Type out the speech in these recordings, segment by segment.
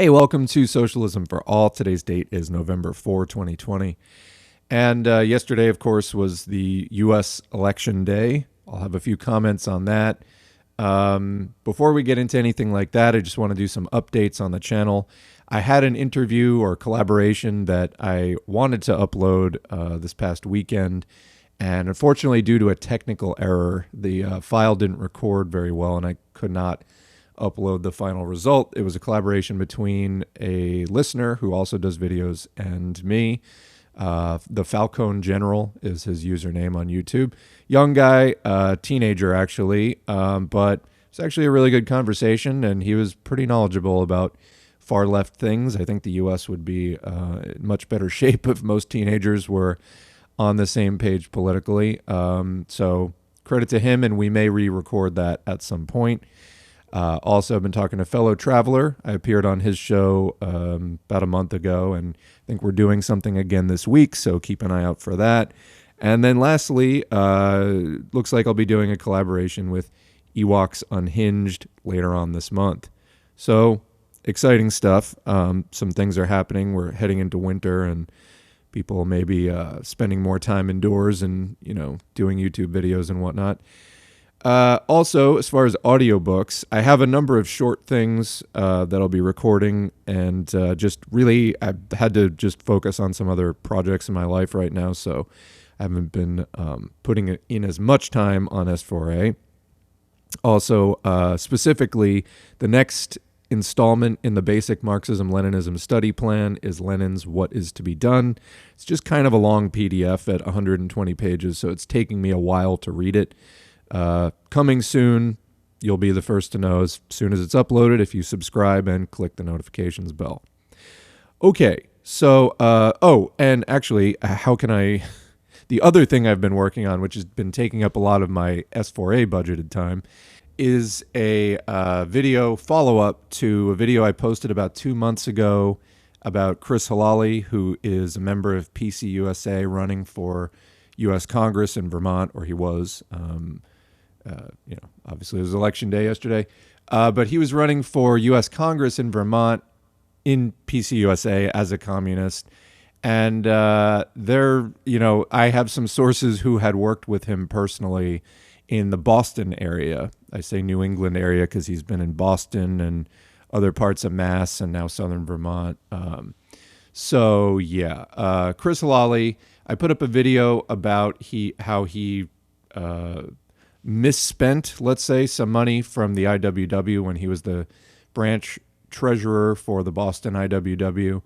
Hey, welcome to Socialism for All. Today's date is November 4, 2020. And yesterday, of course, was the U.S. election day. I'll have a few comments on that. Before we get into anything like that, I just want to do some updates on the channel. I had an interview or collaboration that I wanted to upload this past weekend. And unfortunately, due to a technical error, the file didn't record very well, and I could not upload the final result. It was a collaboration between a listener who also does videos and me. The Falcone General is his username on YouTube. Young guy, teenager actually, but it's actually a really good conversation, and he was pretty knowledgeable about far left things. I think the U.S. would be in much better shape if most teenagers were on the same page politically. So credit to him, and we may re-record that at some point. Also, I've been talking to Fellow Traveler. I appeared on his show about a month ago, and I think we're doing something again this week, so keep an eye out for that. And then lastly, looks like I'll be doing a collaboration with Ewoks Unhinged later on this month. So, exciting stuff. Some things are happening. We're heading into winter, and people may be spending more time indoors and, doing YouTube videos and whatnot. Also, as far as audiobooks, I have a number of short things that I'll be recording, and just really, I've had to just focus on some other projects in my life right now, so I haven't been putting in as much time on S4A. Also, specifically, the next installment in the basic Marxism-Leninism study plan is Lenin's What Is to Be Done. It's just kind of a long PDF at 120 pages, so it's taking me a while to read it. Coming soon. You'll be the first to know as soon as it's uploaded if you subscribe and click the notifications bell. Okay, so, and actually, how can I... The other thing I've been working on, which has been taking up a lot of my S4A budgeted time, is a video follow-up to a video I posted about 2 months ago about Chris Halali, who is a member of PCUSA running for U.S. Congress in Vermont, or he was. Obviously it was election day yesterday, but he was running for U.S. Congress in Vermont in PCUSA as a communist. And I have some sources who had worked with him personally in the Boston area. I say New England area because he's been in Boston and other parts of Mass and now southern Vermont. Chris Halali, I put up a video about how he misspent, let's say, some money from the IWW when he was the branch treasurer for the Boston IWW,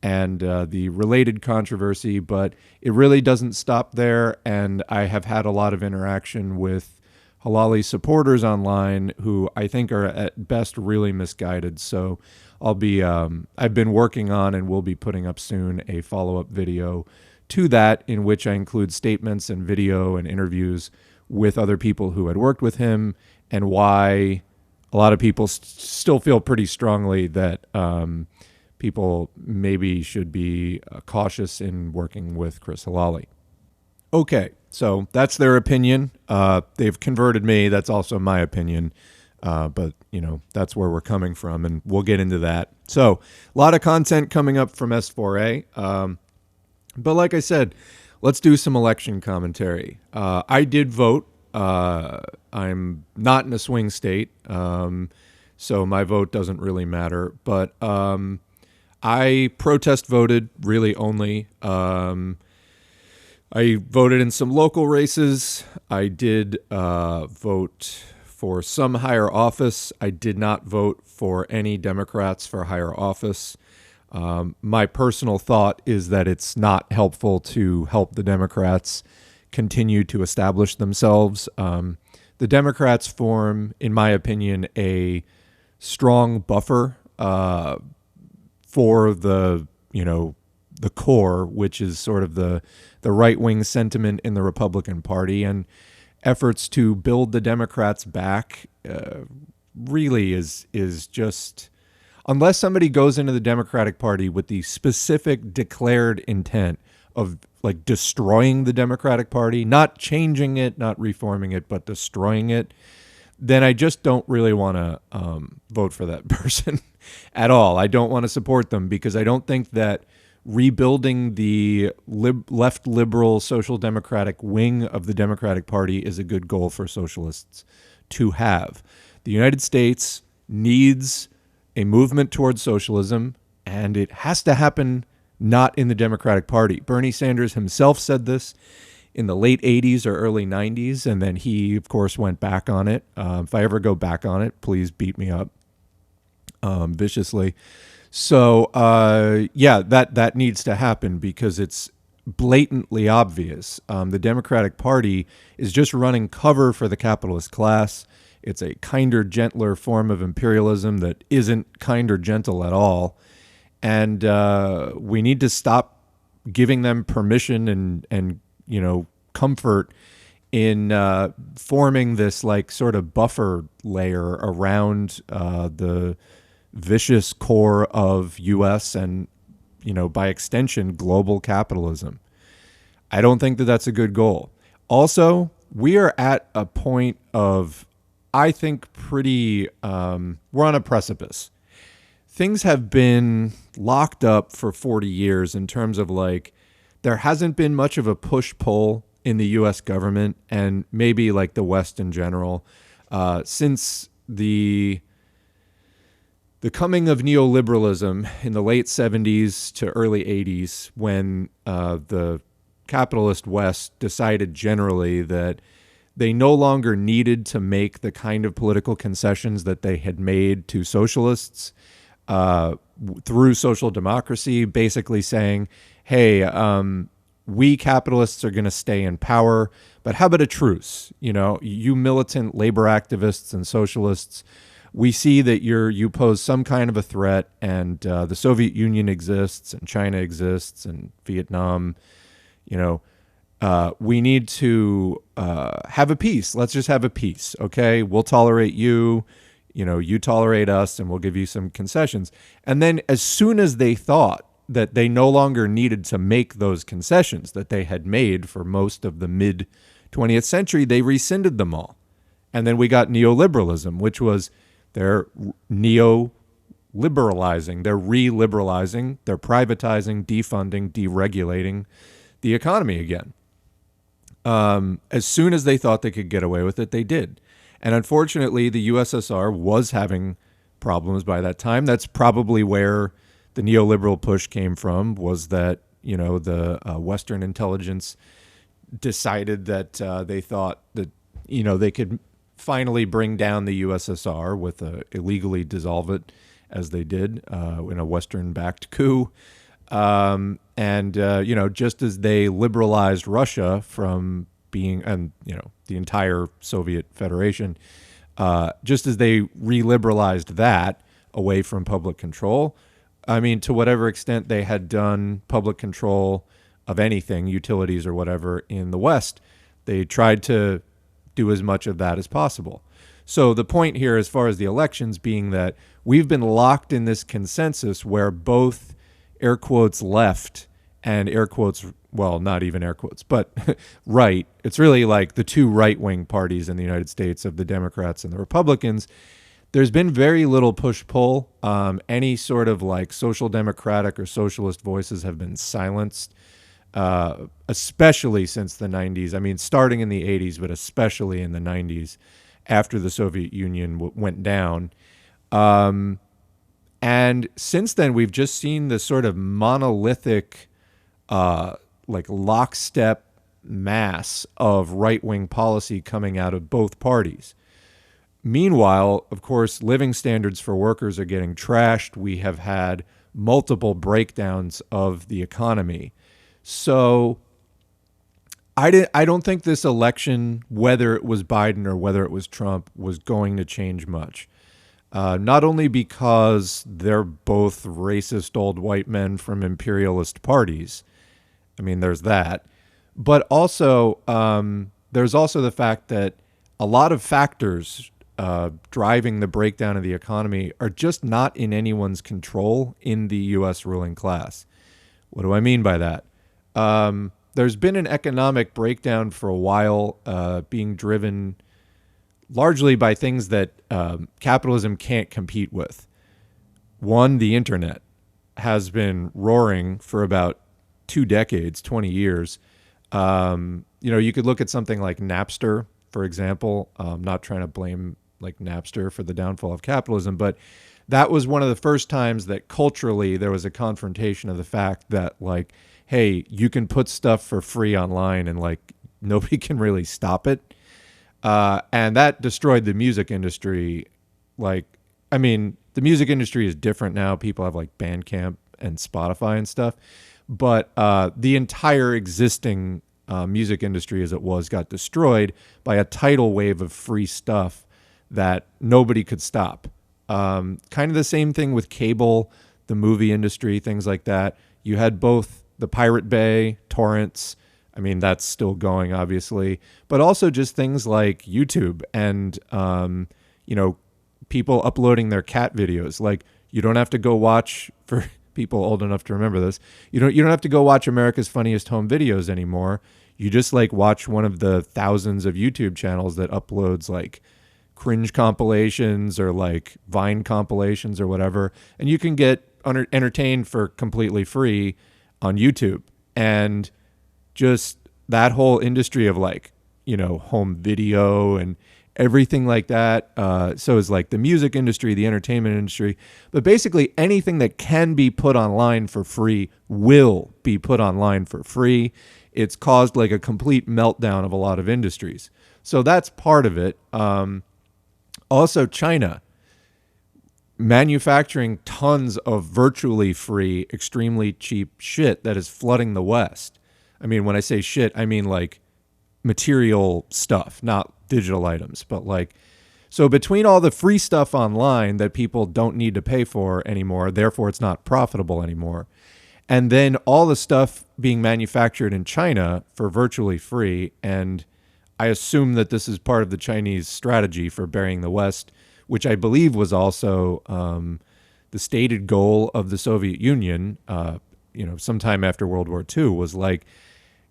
and the related controversy, but it really doesn't stop there, and I have had a lot of interaction with Halali supporters online who I think are at best really misguided. So I've been working on and will be putting up soon a follow-up video to that in which I include statements and video and interviews with other people who had worked with him, and why a lot of people still feel pretty strongly that people maybe should be cautious in working with Chris Halali. Okay, so that's their opinion. They've converted me. That's also my opinion. But, that's where we're coming from, and we'll get into that. So a lot of content coming up from S4A. But like I said, let's do some election commentary. I did vote. I'm not in a swing state, so my vote doesn't really matter. But I protest voted, really only. I voted in some local races. I did vote for some higher office. I did not vote for any Democrats for higher office. My personal thought is that it's not helpful to help the Democrats continue to establish themselves. The Democrats form, in my opinion, a strong buffer for the core, which is sort of the right-wing sentiment in the Republican Party, and efforts to build the Democrats back really is just... Unless somebody goes into the Democratic Party with the specific declared intent of destroying the Democratic Party, not changing it, not reforming it, but destroying it, then I just don't really want to vote for that person. at all. I don't want to support them because I don't think that rebuilding the left liberal social democratic wing of the Democratic Party is a good goal for socialists to have. The United States needs a movement towards socialism, and it has to happen not in the Democratic Party. Bernie Sanders himself said this in the late 80s or early 90s, and then he, of course, went back on it. If I ever go back on it, please beat me up viciously. So, that needs to happen because it's blatantly obvious. The Democratic Party is just running cover for the capitalist class. It's a kinder, gentler form of imperialism that isn't kind or gentle at all. And we need to stop giving them permission and comfort in forming this like sort of buffer layer around the vicious core of U.S. and, by extension, global capitalism. I don't think that that's a good goal. Also, we are at a point of, I think, we're on a precipice. Things have been locked up for 40 years in terms of like, there hasn't been much of a push-pull in the U.S. government and maybe like the West in general since the coming of neoliberalism in the late 70s to early 80s, when the capitalist West decided generally that they no longer needed to make the kind of political concessions that they had made to socialists through social democracy, basically saying, hey, we capitalists are going to stay in power, but how about a truce? You militant labor activists and socialists, we see that you pose some kind of a threat, and the Soviet Union exists, and China exists, and Vietnam. We need to have a peace. Let's just have a peace, okay? We'll tolerate you. You tolerate us, and we'll give you some concessions. And then as soon as they thought that they no longer needed to make those concessions that they had made for most of the mid-20th century, they rescinded them all. And then we got neoliberalism, which was they're neo-liberalizing, they're re-liberalizing, they're privatizing, defunding, deregulating the economy again. As soon as they thought they could get away with it, they did. And unfortunately, the USSR was having problems by that time. That's probably where the neoliberal push came from, was that, the Western intelligence decided that they thought that, they could finally bring down the USSR with illegally dissolve it, as they did in a Western-backed coup. Just as they liberalized Russia from being, and the entire Soviet Federation, just as they reliberalized that away from public control, I mean, to whatever extent they had done public control of anything, utilities or whatever, in the West, they tried to do as much of that as possible. So the point here, as far as the elections, being that we've been locked in this consensus where both air quotes left and air quotes, well, not even air quotes, but right. It's really like the two right-wing parties in the United States of the Democrats and the Republicans. There's been very little push-pull. Any sort of like social democratic or socialist voices have been silenced, especially since the 90s. I mean, starting in the 80s, but especially in the 90s after the Soviet Union went down. And since then, we've just seen this sort of monolithic, like lockstep mass of right-wing policy coming out of both parties. Meanwhile, of course, living standards for workers are getting trashed. We have had multiple breakdowns of the economy. So I don't think this election, whether it was Biden or whether it was Trump, was going to change much. Not only because they're both racist old white men from imperialist parties. I mean, there's that. But also, there's also the fact that a lot of factors driving the breakdown of the economy are just not in anyone's control in the U.S. ruling class. What do I mean by that? There's been an economic breakdown for a while, being driven largely by things that capitalism can't compete with. One, the internet has been roaring for about 2 decades, 20 years. You could look at something like Napster, for example. Not trying to blame like Napster for the downfall of capitalism, but that was one of the first times that culturally there was a confrontation of the fact that like, hey, you can put stuff for free online and like nobody can really stop it. And that destroyed the music industry. Like, I mean, the music industry is different now. People have like Bandcamp and Spotify and stuff. But the entire existing music industry as it was got destroyed by a tidal wave of free stuff that nobody could stop. Kind of the same thing with cable, the movie industry, things like that. You had both the Pirate Bay, torrents. I mean, that's still going, obviously, but also just things like YouTube and, people uploading their cat videos. Like, you don't have to go watch, for people old enough to remember this, you don't have to go watch America's Funniest Home Videos anymore. You just like watch one of the thousands of YouTube channels that uploads like cringe compilations or like Vine compilations or whatever, and you can get entertained for completely free on YouTube. And just that whole industry of like, home video and everything like that. So is like the music industry, the entertainment industry, but basically anything that can be put online for free will be put online for free. It's caused like a complete meltdown of a lot of industries. So that's part of it. Also, China manufacturing tons of virtually free, extremely cheap shit that is flooding the West. I mean, when I say shit, I mean like material stuff, not digital items, but like, so between all the free stuff online that people don't need to pay for anymore, therefore it's not profitable anymore, and then all the stuff being manufactured in China for virtually free, and I assume that this is part of the Chinese strategy for burying the West, which I believe was also the stated goal of the Soviet Union, sometime after World War II, was like,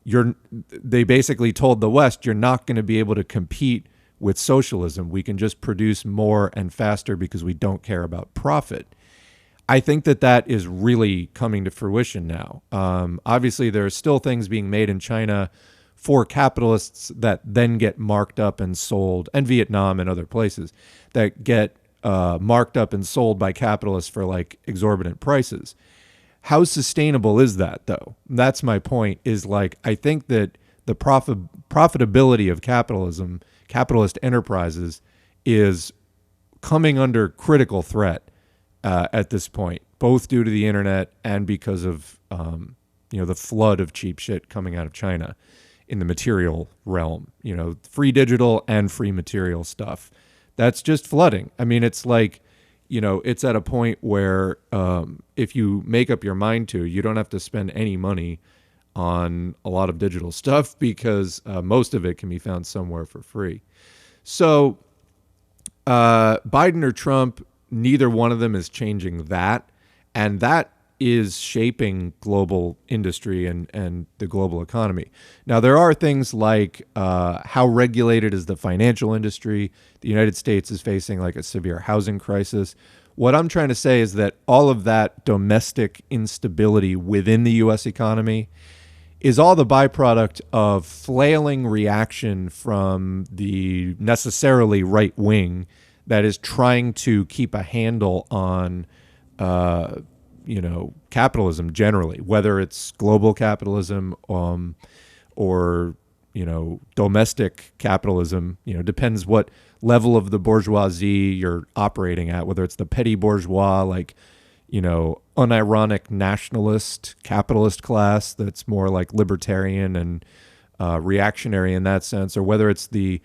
they basically told the West, you're not going to be able to compete with socialism. We can just produce more and faster because we don't care about profit. I think that is really coming to fruition now. Obviously, there are still things being made in China for capitalists that then get marked up and sold, and Vietnam and other places that get marked up and sold by capitalists for like exorbitant prices. How sustainable is that, though? That's my point, is like, I think that the profitability of capitalism, capitalist enterprises, is coming under critical threat at this point, both due to the internet and because of the flood of cheap shit coming out of China in the material realm. Free digital and free material stuff. That's just flooding. I mean, it's like, it's at a point where if you make up your mind to, you don't have to spend any money on a lot of digital stuff because most of it can be found somewhere for free. So Biden or Trump, neither one of them is changing that. And that is shaping global industry and the global economy. Now, there are things like how regulated is the financial industry. The United States is facing like a severe housing crisis. What I'm trying to say is that all of that domestic instability within the U.S. economy is all the byproduct of flailing reaction from the necessarily right wing that is trying to keep a handle on capitalism generally, whether it's global capitalism or domestic capitalism. Depends what level of the bourgeoisie you're operating at, whether it's the petty bourgeois, like unironic nationalist capitalist class that's more like libertarian and reactionary in that sense, or whether it's the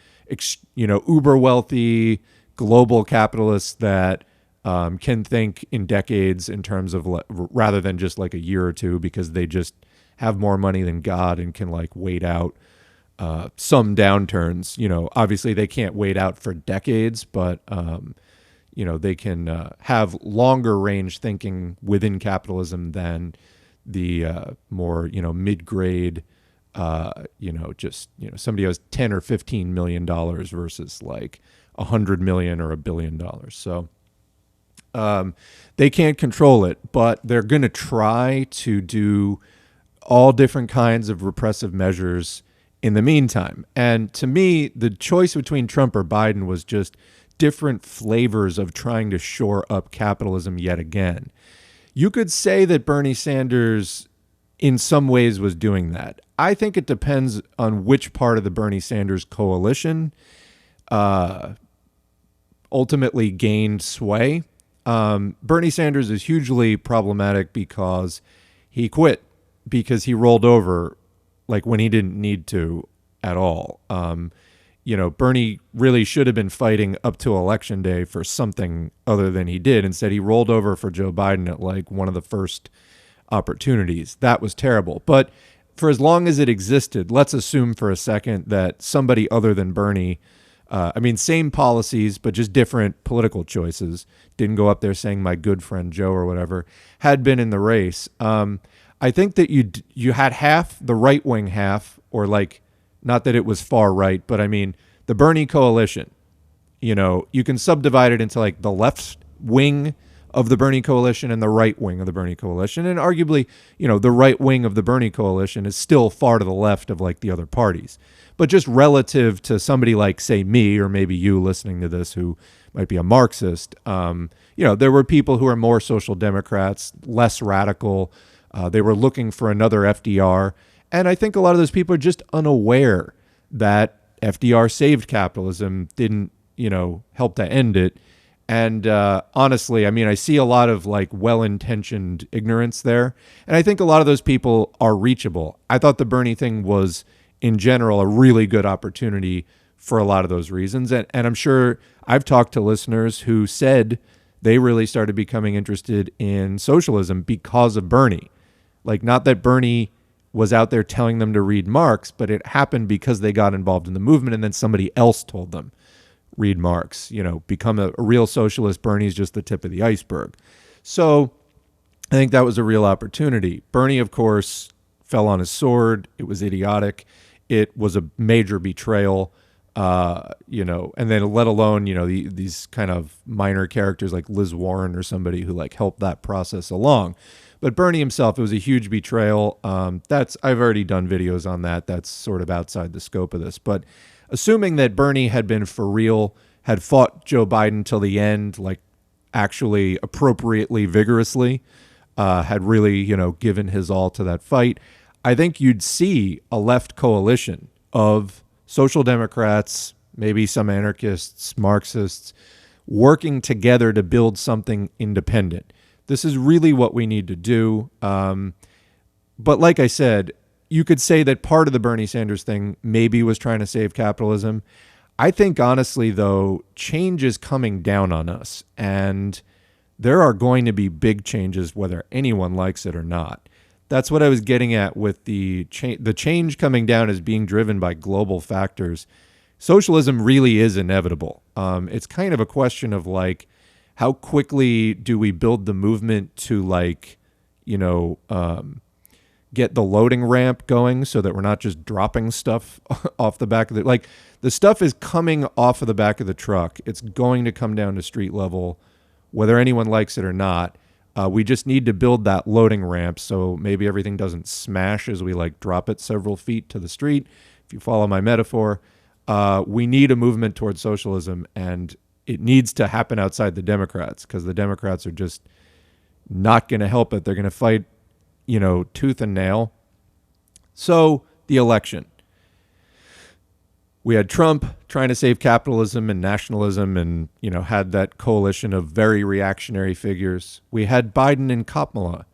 uber wealthy global capitalists that can think in decades in terms of rather than just like a year or two, because they just have more money than God and can like wait out some downturns. Obviously they can't wait out for decades, but they can have longer range thinking within capitalism than the more mid-grade somebody who has 10 or 15 million dollars versus like $100 million or $1 billion. So They can't control it, but they're going to try to do all different kinds of repressive measures in the meantime. And to me, the choice between Trump or Biden was just different flavors of trying to shore up capitalism yet again. You could say that Bernie Sanders in some ways was doing that. I think it depends on which part of the Bernie Sanders coalition ultimately gained sway. Bernie Sanders is hugely problematic because he quit, because he rolled over like when he didn't need to at all. Bernie really should have been fighting up to election day for something other than he did. Instead, he rolled over for Joe Biden at like one of the first opportunities. That was terrible. But for as long as it existed, let's assume for a second that somebody other than Bernie, same policies, but just different political choices, didn't go up there saying my good friend Joe or whatever, had been in the race. I think that you had half, the right wing half, or like, not that it was far right, but I mean, the Bernie coalition, you can subdivide it into like the left wing of the Bernie coalition and the right wing of the Bernie coalition. And arguably, the right wing of the Bernie coalition is still far to the left of like the other parties. But just relative to somebody like, say, me, or maybe you listening to this who might be a Marxist, there were people who are more social democrats, less radical. They were looking for another FDR. And I think a lot of those people are just unaware that FDR saved capitalism, didn't, help to end it. And honestly, I see a lot of like well-intentioned ignorance there. And I think a lot of those people are reachable. I thought the Bernie thing was, in general, a really good opportunity for a lot of those reasons. And I'm sure I've talked to listeners who said they really started becoming interested in socialism because of Bernie. Like, not that Bernie was out there telling them to read Marx, but it happened because they got involved in the movement and then somebody else told them, read Marx, become a real socialist. Bernie's just the tip of the iceberg. So I think that was a real opportunity. Bernie, of course, fell on his sword. It was idiotic. It was a major betrayal, and then let alone, these kind of minor characters like Liz Warren or somebody who like helped that process along. But Bernie himself, it was a huge betrayal. I've already done videos on that. That's sort of outside the scope of this. But assuming that Bernie had been for real, had fought Joe Biden till the end, like actually appropriately, vigorously, had really, given his all to that fight, I think you'd see a left coalition of social democrats, maybe some anarchists, Marxists, working together to build something independent. This is really what we need to do. But like I said, you could say that part of the Bernie Sanders thing maybe was trying to save capitalism. I think, honestly, though, change is coming down on us. And there are going to be big changes whether anyone likes it or not. That's what I was getting at with the change coming down is being driven by global factors. Socialism really is inevitable. It's kind of a question of like, how quickly do we build the movement to like, get the loading ramp going so that we're not just dropping stuff off the back of the stuff is coming off of the back of the truck. It's going to come down to street level, whether anyone likes it or not. We just need to build that loading ramp so maybe everything doesn't smash as we like drop it several feet to the street. If you follow my metaphor, we need a movement towards socialism, and it needs to happen outside the Democrats because the Democrats are just not going to help it. They're going to fight, tooth and nail. So the election. We had Trump trying to save capitalism and nationalism and, had that coalition of very reactionary figures. We had Biden and Kamala.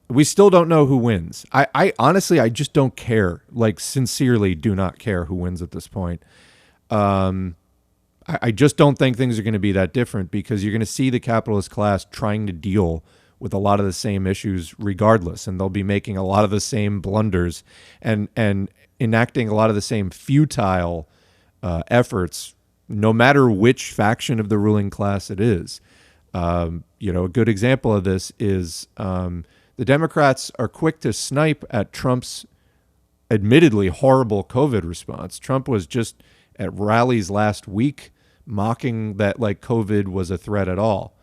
We still don't know who wins. I honestly, I just don't care. Like, sincerely do not care who wins at this point. I just don't think things are going to be that different because you're going to see the capitalist class trying to deal with a lot of the same issues regardless. And they'll be making a lot of the same blunders and enacting a lot of the same futile efforts, no matter which faction of the ruling class it is. A good example of this is the Democrats are quick to snipe at Trump's admittedly horrible COVID response. Trump was just at rallies last week mocking that like COVID was a threat at all.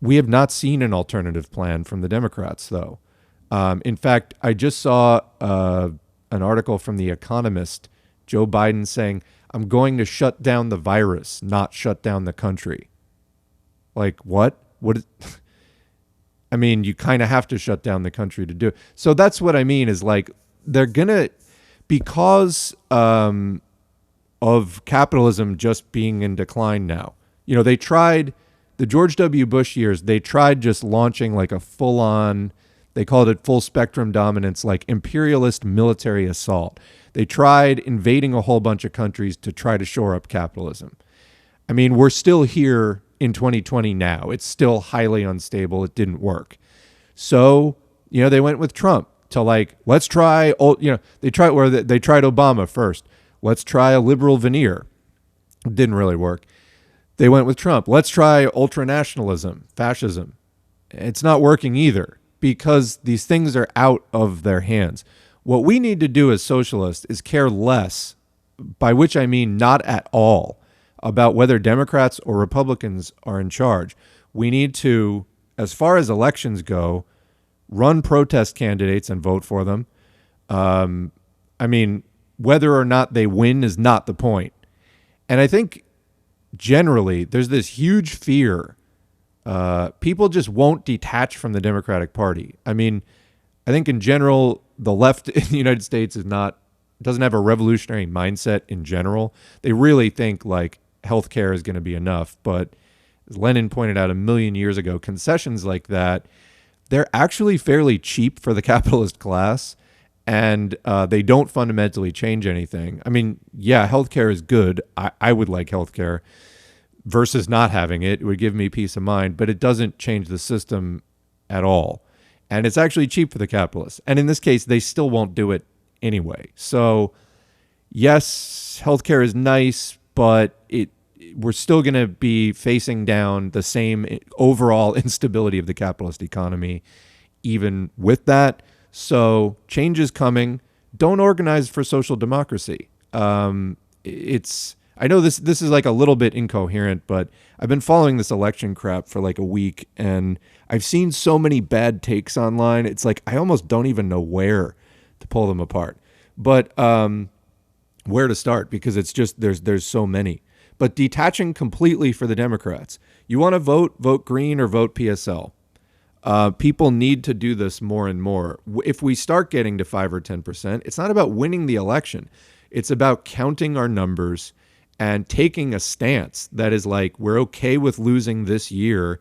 We have not seen an alternative plan from the Democrats, though. In fact, I just saw an article from The Economist, Joe Biden saying, I'm going to shut down the virus, not shut down the country. Like, what? I mean, you kind of have to shut down the country to do it. So that's what I mean is like, they're going to, because of capitalism just being in decline now. You know, they tried, the George W. Bush years, they tried just launching like a full-on, they called it full spectrum dominance, like imperialist military assault. They tried invading a whole bunch of countries to try to shore up capitalism. I mean, we're still here in 2020 now. It's still highly unstable. It didn't work. So, you know, they went with Trump to like, let's try, they tried Obama first. Let's try a liberal veneer. It didn't really work. They went with Trump. Let's try ultranationalism, fascism. It's not working either because these things are out of their hands. What we need to do as socialists is care less, by which I mean not at all, about whether Democrats or Republicans are in charge. We need to, as far as elections go, run protest candidates and vote for them. I mean, whether or not they win is not the point. And I think generally there's this huge fear. People just won't detach from the Democratic Party. I mean, I think in general, the left in the United States doesn't have a revolutionary mindset in general. They really think like healthcare is going to be enough. But as Lenin pointed out a million years ago, concessions like that, they're actually fairly cheap for the capitalist class, and they don't fundamentally change anything. I mean, yeah, healthcare is good. I would like healthcare versus not having it. It would give me peace of mind, but it doesn't change the system at all. And it's actually cheap for the capitalists. And in this case, they still won't do it anyway. So yes, healthcare is nice, but we're still going to be facing down the same overall instability of the capitalist economy, even with that. So change is coming. Don't organize for social democracy. I know this is like a little bit incoherent, but I've been following this election crap for like a week, and I've seen so many bad takes online. It's like I almost don't even know where to pull them apart, but where to start, because it's just there's so many. But detaching completely for the Democrats. You want to vote Green or vote PSL. People need to do this more and more. If we start getting to 5 or 10%, it's not about winning the election. It's about counting our numbers and taking a stance that is like, we're okay with losing this year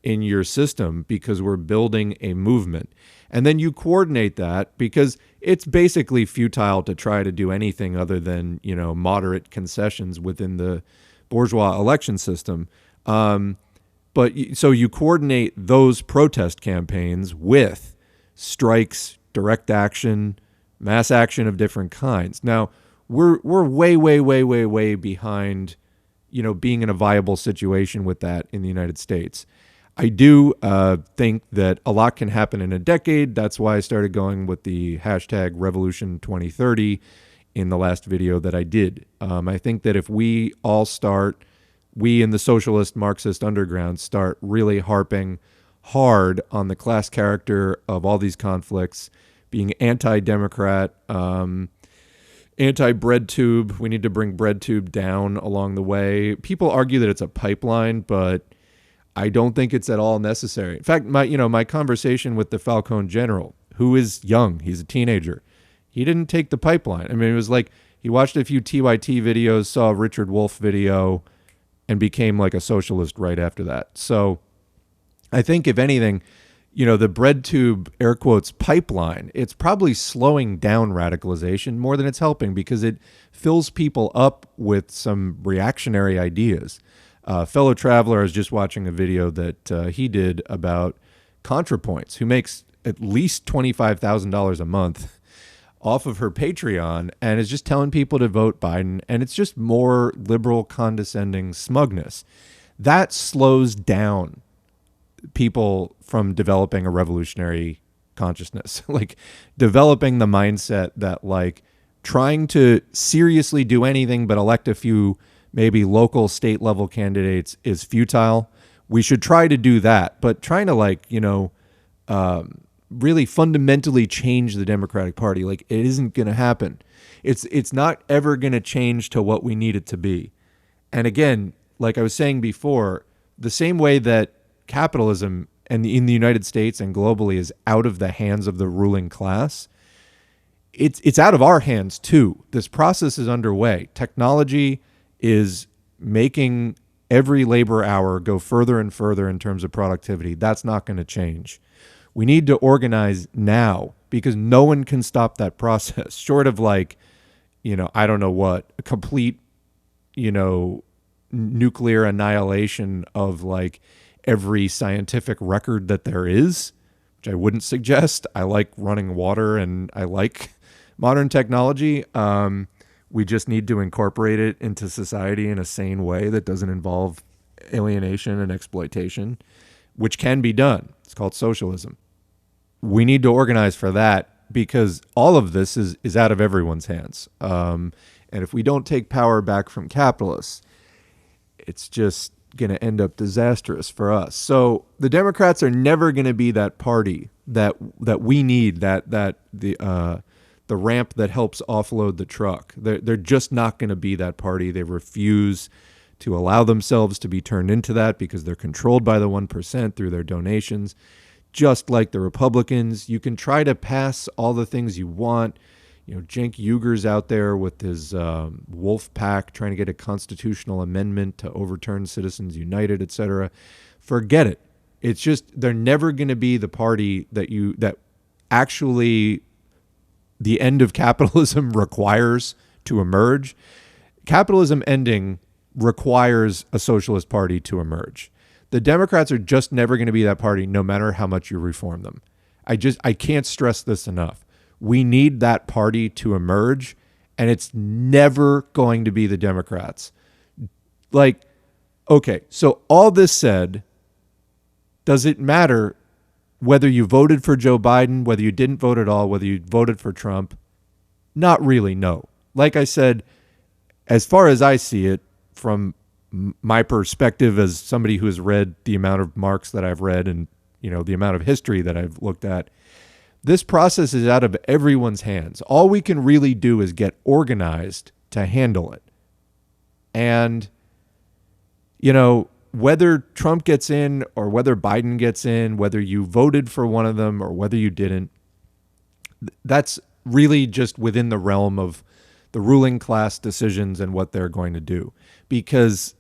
in your system because we're building a movement. And then you coordinate that, because it's basically futile to try to do anything other than, you know, moderate concessions within the bourgeois election system. So you coordinate those protest campaigns with strikes, direct action, mass action of different kinds. Now, we're way behind, you know, being in a viable situation with that in the United States. I do think that a lot can happen in a decade. That's why I started going with the hashtag Revolution 2030 in the last video that I did. I think that if we all start, we in the socialist Marxist underground start really harping hard on the class character of all these conflicts, being anti-democrat, anti-bread tube. We need to bring bread tube down along the way. People argue that it's a pipeline, but I don't think it's at all necessary. In fact, my conversation with the Falcone general, who is young, he's a teenager, he didn't take the pipeline. I mean, it was like he watched a few TYT videos, saw a Richard Wolff video, and became like a socialist right after that. So I think if anything, you know, the bread tube, air quotes, pipeline, it's probably slowing down radicalization more than it's helping, because it fills people up with some reactionary ideas. Fellow traveler, I was just watching a video that he did about ContraPoints, who makes at least $25,000 a month off of her Patreon and is just telling people to vote Biden. And it's just more liberal, condescending smugness. That slows down people from developing a revolutionary consciousness, like developing the mindset that like trying to seriously do anything but elect a few maybe local state level candidates is futile. we should try to do that. But trying to really fundamentally change the Democratic Party, like, it isn't going to happen. It's not ever going to change to what we need it to be. And again, like I was saying before, the same way that capitalism and in the United States and globally is out of the hands of the ruling class, it's out of our hands too. This process is underway. Technology is making every labor hour go further and further in terms of productivity. That's not going to change. We need to organize now because no one can stop that process short of I don't know what, a complete, nuclear annihilation of every scientific record that there is, which I wouldn't suggest. I like running water and I like modern technology. We just need to incorporate it into society in a sane way that doesn't involve alienation and exploitation, which can be done. It's called socialism. We need to organize for that because all of this is out of everyone's hands. And if we don't take power back from capitalists, it's just going to end up disastrous for us. So the Democrats are never going to be that party that we need, the ramp that helps offload the truck. They're just not going to be that party. They refuse to allow themselves to be turned into that because they're controlled by the 1% through their donations. Just like the Republicans, you can try to pass all the things you want. Cenk Uygur's out there with his wolf pack trying to get a constitutional amendment to overturn Citizens United, etc. Forget it. It's just they're never going to be the party that actually the end of capitalism requires to emerge. Capitalism ending requires a socialist party to emerge. The Democrats are just never going to be that party, no matter how much you reform them. I can't stress this enough. We need that party to emerge, and it's never going to be the Democrats. Okay, so all this said, does it matter whether you voted for Joe Biden, whether you didn't vote at all, whether you voted for Trump? Not really, no. Like I said, as far as I see it, from my perspective as somebody who has read the amount of Marx that I've read and the amount of history that I've looked at, this process is out of everyone's hands. All we can really do is get organized to handle it. And whether Trump gets in or whether Biden gets in, whether you voted for one of them or whether you didn't, that's really just within the realm of the ruling class decisions and what they're going to do. Because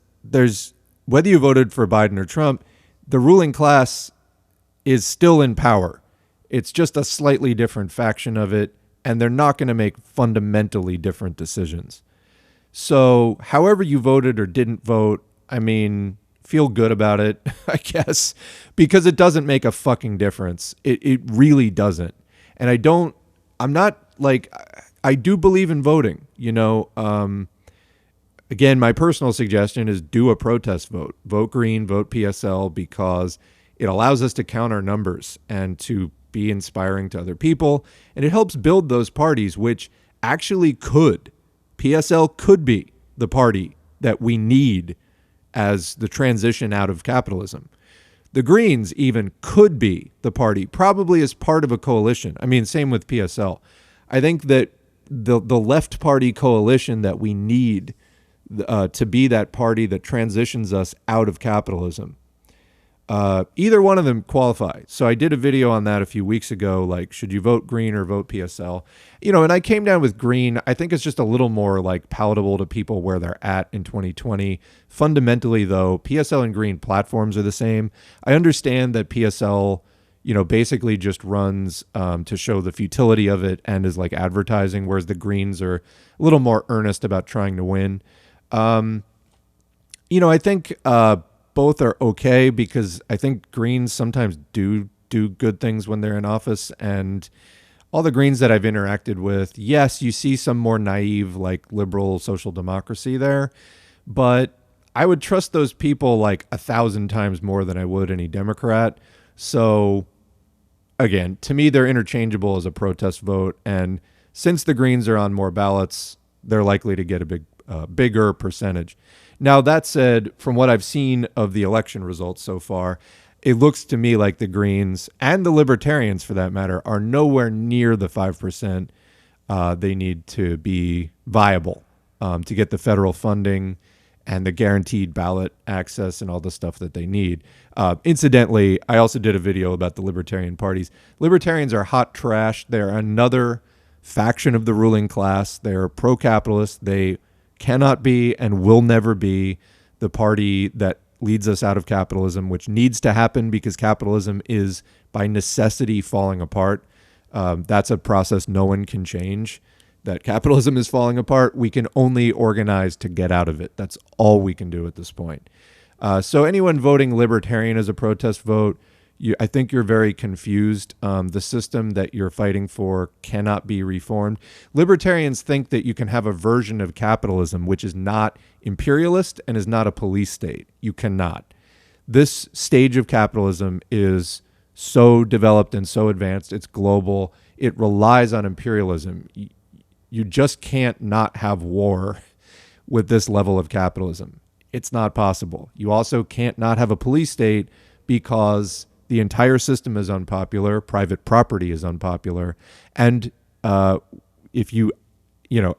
whether you voted for Biden or Trump, the ruling class is still in power. It's just a slightly different faction of it, and they're not going to make fundamentally different decisions. So however you voted or didn't vote, feel good about it, I guess, because it doesn't make a fucking difference. It really doesn't. And I do believe in voting, Again, my personal suggestion is do a protest vote. Vote Green, vote PSL, because it allows us to count our numbers and to be inspiring to other people. And it helps build those parties, which actually PSL could be the party that we need as the transition out of capitalism. The Greens even could be the party, probably as part of a coalition. Same with PSL. I think that the left party coalition that we need to be that party that transitions us out of capitalism. Either one of them qualify. So I did a video on that a few weeks ago, should you vote Green or vote PSL? And I came down with Green. I think it's just a little more palatable to people where they're at in 2020. Fundamentally, though, PSL and Green platforms are the same. I understand that PSL, basically just runs to show the futility of it and is advertising, whereas the Greens are a little more earnest about trying to win. I think both are okay because I think Greens sometimes do good things when they're in office. And all the Greens that I've interacted with, yes, you see some more naive, liberal social democracy there. But I would trust those people 1,000 times more than I would any Democrat. So again, to me, they're interchangeable as a protest vote. And since the Greens are on more ballots, they're likely to get bigger percentage. Now, that said, from what I've seen of the election results so far, it looks to me like the Greens and the Libertarians, for that matter, are nowhere near the 5% they need to be viable to get the federal funding and the guaranteed ballot access and all the stuff that they need. Incidentally, I also did a video about the Libertarian parties. Libertarians are hot trash. They're another faction of the ruling class. They're pro-capitalist. They cannot be and will never be the party that leads us out of capitalism, which needs to happen because capitalism is by necessity falling apart. That's a process no one can change. That capitalism is falling apart. We can only organize to get out of it. That's all we can do at this point. So anyone voting libertarian as a protest vote, I think you're very confused. The system that you're fighting for cannot be reformed. Libertarians think that you can have a version of capitalism which is not imperialist and is not a police state. You cannot. This stage of capitalism is so developed and so advanced. It's global. It relies on imperialism. You just can't not have war with this level of capitalism. It's not possible. You also can't not have a police state because the entire system is unpopular. Private property is unpopular. And if you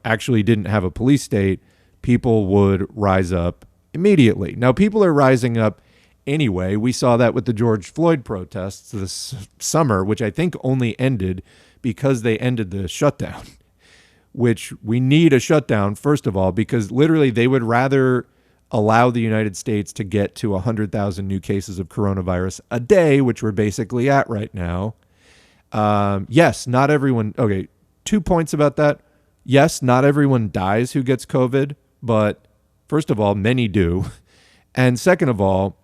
actually didn't have a police state, people would rise up immediately. Now, people are rising up anyway. We saw that with the George Floyd protests this summer, which I think only ended because they ended the shutdown, which we need a shutdown, first of all, because literally they would rather allow the United States to get to 100,000 new cases of coronavirus a day, which we're basically at right now. Yes, not everyone. Okay, 2 points about that. Yes, not everyone dies who gets COVID, but first of all, many do. And second of all,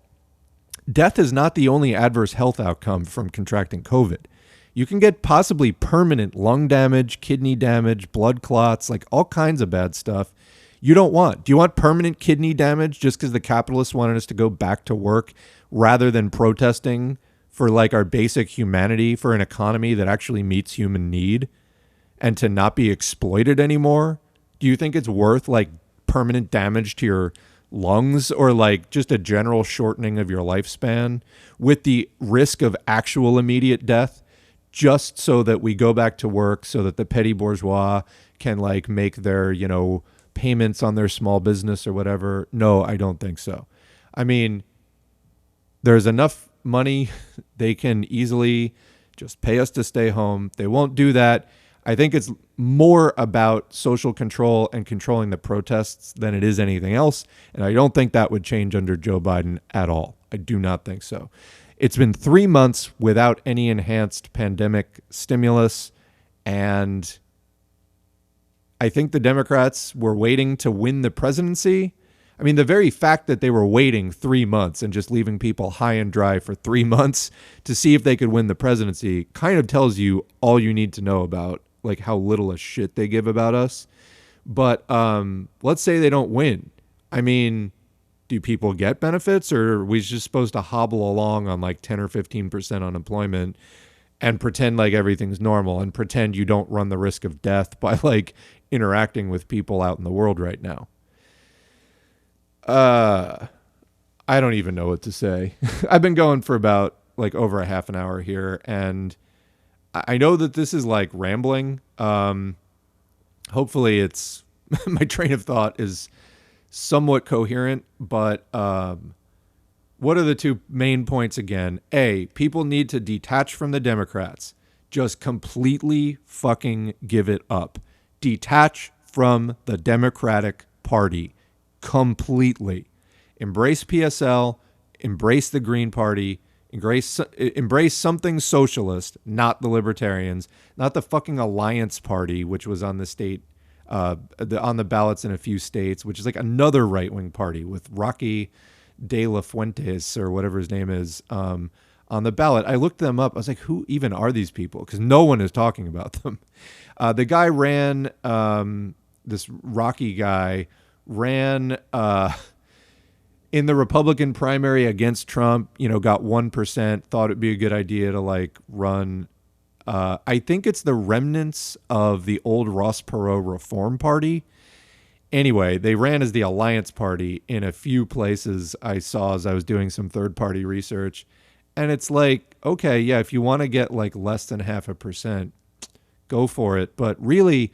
death is not the only adverse health outcome from contracting COVID. You can get possibly permanent lung damage, kidney damage, blood clots, like all kinds of bad stuff you don't want. Do you want permanent kidney damage just because the capitalists wanted us to go back to work rather than protesting for like our basic humanity, for an economy that actually meets human need and to not be exploited anymore? Do you think it's worth like permanent damage to your lungs or like just a general shortening of your lifespan with the risk of actual immediate death just so that we go back to work, so that the petty bourgeois can like make their, payments on their small business or whatever? No, I don't think so. I mean, there's enough money. They can easily just pay us to stay home. They won't do that. I think it's more about social control and controlling the protests than it is anything else. And I don't think that would change under Joe Biden at all. I do not think so. It's been 3 months without any enhanced pandemic stimulus, and I think the Democrats were waiting to win the presidency. I mean, the very fact that they were waiting 3 months and just leaving people high and dry for 3 months to see if they could win the presidency kind of tells you all you need to know about like how little a shit they give about us. But let's say they don't win. I mean, do people get benefits, or are we just supposed to hobble along on like 10 or 15% unemployment and pretend like everything's normal and pretend you don't run the risk of death by like interacting with people out in the world right now? I don't even know what to say. I've been going for about like over a half an hour here, and I know that this is like rambling. Hopefully it's my train of thought is somewhat coherent, but what are the two main points again? A, people need to detach from the Democrats. Just completely fucking give it up. Detach from the Democratic Party completely. Embrace PSL, embrace the Green Party, embrace something socialist, not the Libertarians, not the fucking Alliance Party, which was on the state on the ballots in a few states, which is like another right-wing party with Rocky de la Fuentes or whatever his name is on the ballot. I looked them up. I was like, who even are these people? Because no one is talking about them. The guy ran, this Rocky guy ran in the Republican primary against Trump, got 1%, thought it'd be a good idea to like run. I think it's the remnants of the old Ross Perot Reform Party. Anyway, they ran as the Alliance Party in a few places I saw as I was doing some third-party research. And it's like, okay, yeah, if you want to get like less than 0.5%, go for it. But really,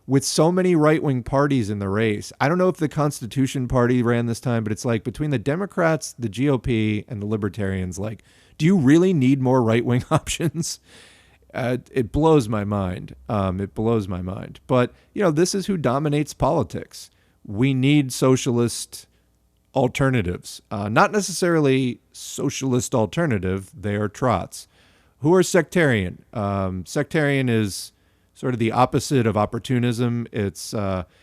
with so many right-wing parties in the race, I don't know if the Constitution Party ran this time, but it's like between the Democrats, the GOP, and the Libertarians, like, do you really need more right-wing options? It blows my mind. It blows my mind. But, this is who dominates politics. We need socialist alternatives. Not necessarily socialist alternative. They are trots. Who are sectarian? Sectarian is sort of the opposite of opportunism. It's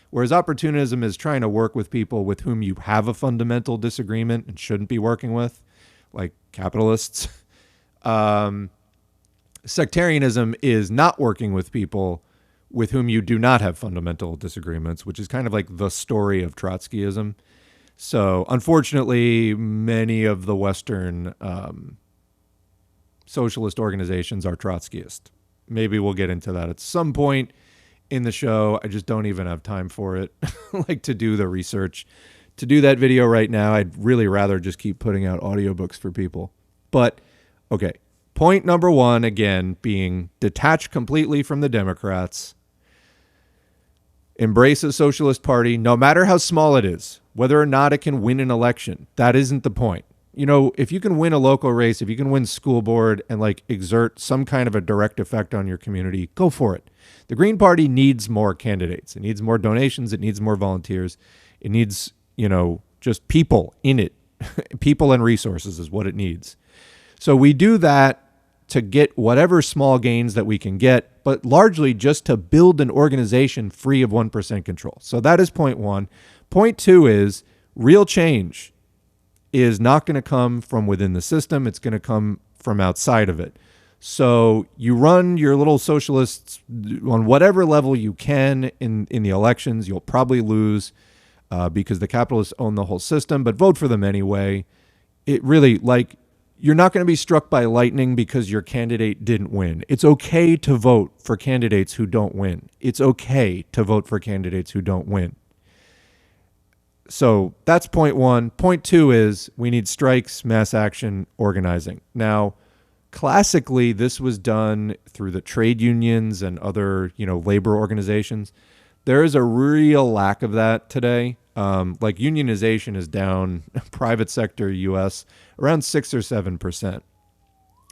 whereas opportunism is trying to work with people with whom you have a fundamental disagreement and shouldn't be working with, like capitalists. Sectarianism is not working with people with whom you do not have fundamental disagreements, which is kind of like the story of Trotskyism. So unfortunately, many of the Western socialist organizations are Trotskyist. Maybe we'll get into that at some point in the show. I just don't even have time for it, like to do the research. To do that video right now, I'd really rather just keep putting out audiobooks for people. But, okay, point number one, again, being detached completely from the Democrats. Embrace a socialist party, no matter how small it is, whether or not it can win an election. That isn't the point. If you can win a local race, if you can win school board and like exert some kind of a direct effect on your community, go for it. The Green Party needs more candidates. It needs more donations. It needs more volunteers. It needs, just people in it. People and resources is what it needs. So we do that to get whatever small gains that we can get, but largely just to build an organization free of 1% control. So that is point one. Point two is real change is not going to come from within the system. It's going to come from outside of it. So you run your little socialists on whatever level you can in the elections. You'll probably lose because the capitalists own the whole system, but vote for them anyway. It really, you're not going to be struck by lightning because your candidate didn't win. It's okay to vote for candidates who don't win. It's okay to vote for candidates who don't win. So that's point one. Point two is we need strikes, mass action, organizing. Now, classically, this was done through the trade unions and other, labor organizations. There is a real lack of that today. Unionization is down, private sector U.S., around 6 or 7%.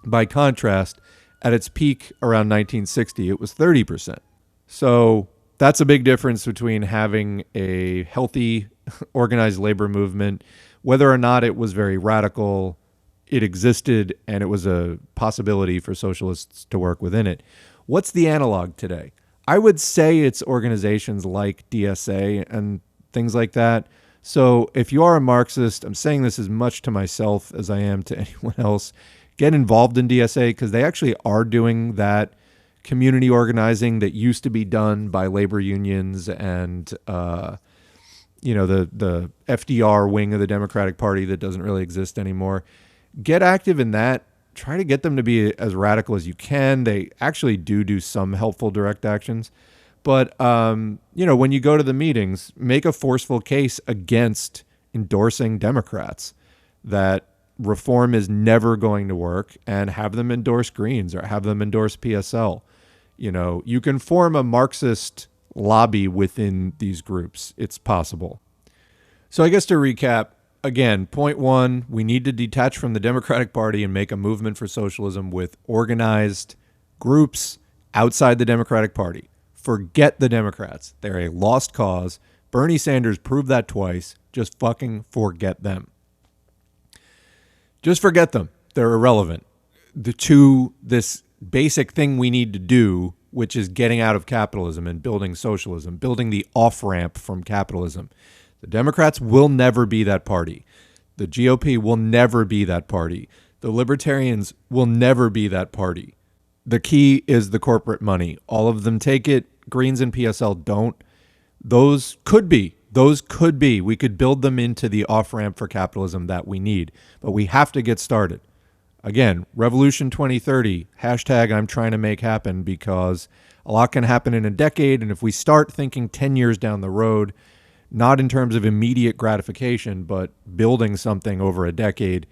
By contrast, at its peak around 1960, it was 30%. So that's a big difference between having a healthy organized labor movement, whether or not it was very radical, it existed, and it was a possibility for socialists to work within it. What's the analog today? I would say it's organizations like DSA and things like that. So if you are a Marxist, I'm saying this as much to myself as I am to anyone else, get involved in DSA because they actually are doing that community organizing that used to be done by labor unions and, the FDR wing of the Democratic Party that doesn't really exist anymore. Get active in that. Try to get them to be as radical as you can. They actually do some helpful direct actions. But, when you go to the meetings, make a forceful case against endorsing Democrats that reform is never going to work and have them endorse Greens or have them endorse PSL. You can form a Marxist lobby within these groups. It's possible. So I guess to recap, again, point one, we need to detach from the Democratic Party and make a movement for socialism with organized groups outside the Democratic Party. Forget the Democrats. They're a lost cause. Bernie Sanders proved that twice. Just fucking forget them. Just forget them. They're irrelevant. To this basic thing we need to do, which is getting out of capitalism and building socialism, building the off-ramp from capitalism. The Democrats will never be that party. The GOP will never be that party. The Libertarians will never be that party. The key is the corporate money. All of them take it. Greens and PSL don't. Those could be. We could build them into the off-ramp for capitalism that we need. But we have to get started. Again, Revolution 2030, hashtag I'm trying to make happen, because a lot can happen in a decade. And if we start thinking 10 years down the road, not in terms of immediate gratification, but building something over a decade,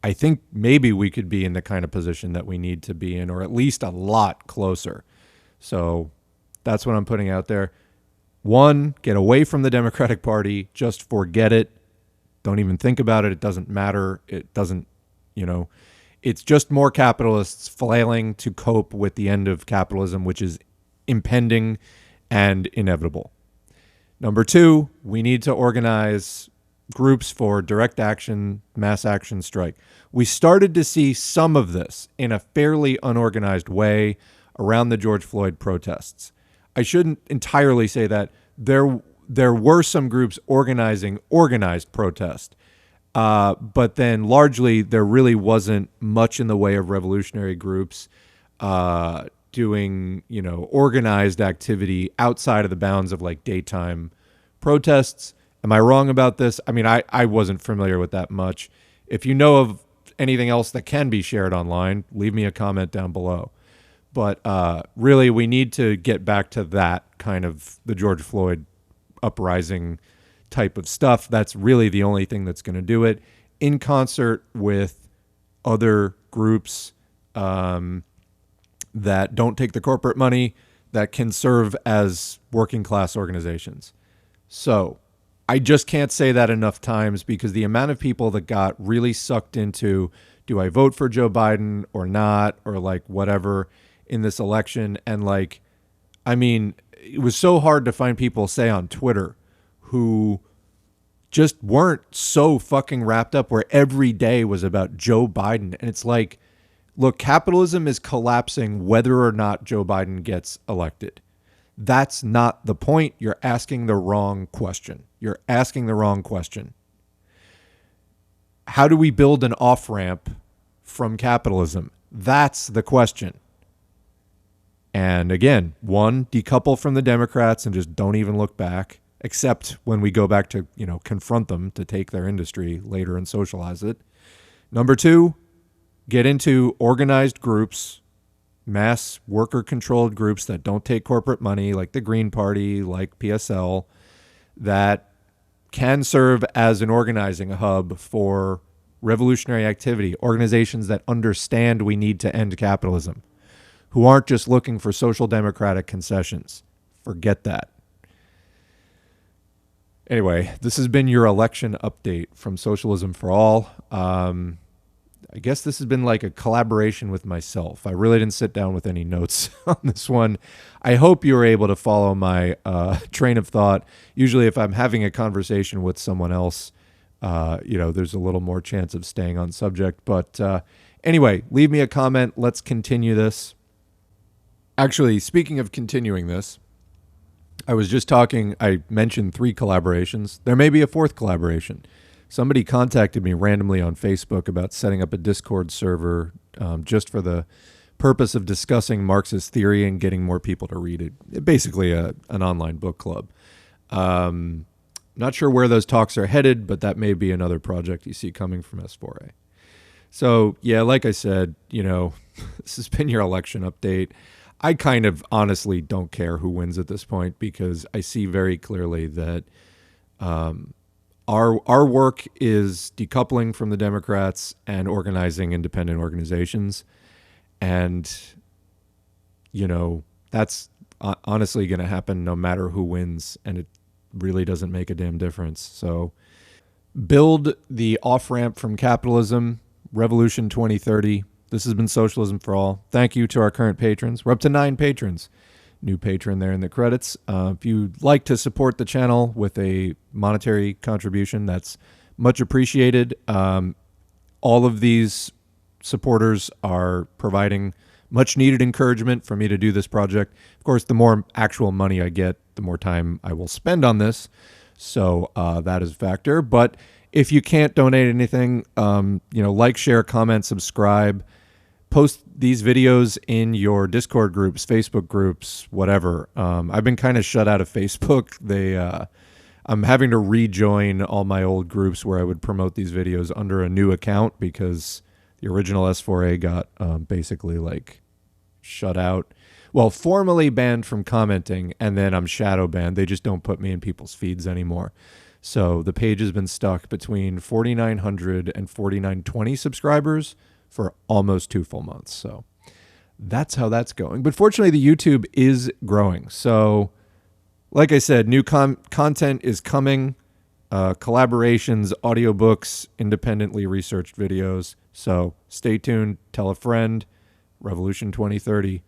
I think maybe we could be in the kind of position that we need to be in, or at least a lot closer. So that's what I'm putting out there. One, get away from the Democratic Party. Just forget it. Don't even think about it. It doesn't matter. It doesn't, it's just more capitalists flailing to cope with the end of capitalism, which is impending and inevitable. Number two, we need to organize groups for direct action, mass action strike. We started to see some of this in a fairly unorganized way around the George Floyd protests. I shouldn't entirely say that. There were some groups organizing organized protest, but then largely there really wasn't much in the way of revolutionary groups doing, organized activity outside of the bounds of like daytime protests. Am I wrong about this? I mean, I wasn't familiar with that much. If you know of anything else that can be shared online, leave me a comment down below. But really, we need to get back to that kind of the George Floyd uprising type of stuff. That's really the only thing that's going to do it, in concert with other groups that don't take the corporate money, that can serve as working class organizations. So I just can't say that enough times, because the amount of people that got really sucked into, do I vote for Joe Biden or not, or like whatever in this election. And like, I mean, it was so hard to find people, say on Twitter, who just weren't so fucking wrapped up where every day was about Joe Biden. And it's like, look, capitalism is collapsing whether or not Joe Biden gets elected. That's not the point. You're asking the wrong question. You're asking the wrong question. How do we build an off-ramp from capitalism? That's the question. And again, one, decouple from the Democrats and just don't even look back, except when we go back to, confront them to take their industry later and socialize it. Number two, get into organized groups, mass worker-controlled groups that don't take corporate money, like the Green Party, like PSL, that can serve as an organizing hub for revolutionary activity, organizations that understand we need to end capitalism, who aren't just looking for social democratic concessions. Forget that. Anyway, this has been your election update from Socialism for All. I guess this has been like a collaboration with myself. I really didn't sit down with any notes on this one. I hope you were able to follow my train of thought. Usually if I'm having a conversation with someone else, there's a little more chance of staying on subject. But anyway, leave me a comment. Let's continue this. Actually, speaking of continuing this, I mentioned 3 collaborations. There may be a 4th collaboration. Somebody contacted me randomly on Facebook about setting up a Discord server just for the purpose of discussing Marxist theory and getting more people to read it. Basically an online book club. Not sure where those talks are headed, but that may be another project you see coming from S4A. So, yeah, like I said, this has been your election update. I kind of honestly don't care who wins at this point, because I see very clearly that our work is decoupling from the Democrats and organizing independent organizations. And, that's honestly going to happen no matter who wins. And it really doesn't make a damn difference. So build the off-ramp from capitalism, Revolution 2030. This has been Socialism for All. Thank you to our current patrons. We're up to 9 patrons. New patron there in the credits. If you'd like to support the channel with a monetary contribution, that's much appreciated. All of these supporters are providing much needed encouragement for me to do this project. Of course, the more actual money I get, the more time I will spend on this. So that is a factor. But if you can't donate anything, like, share, comment, subscribe. Post these videos in your Discord groups, Facebook groups, whatever. I've been kind of shut out of Facebook. I'm having to rejoin all my old groups where I would promote these videos under a new account, because the original S4A got basically like shut out. Well, formally banned from commenting, and then I'm shadow banned. They just don't put me in people's feeds anymore. So the page has been stuck between 4,900 and 4,920 subscribers for almost 2 full months. So that's how that's going. But fortunately, the YouTube is growing. So like I said, new content is coming. Collaborations, audiobooks, independently researched videos. So stay tuned. Tell a friend. Revolution 2030.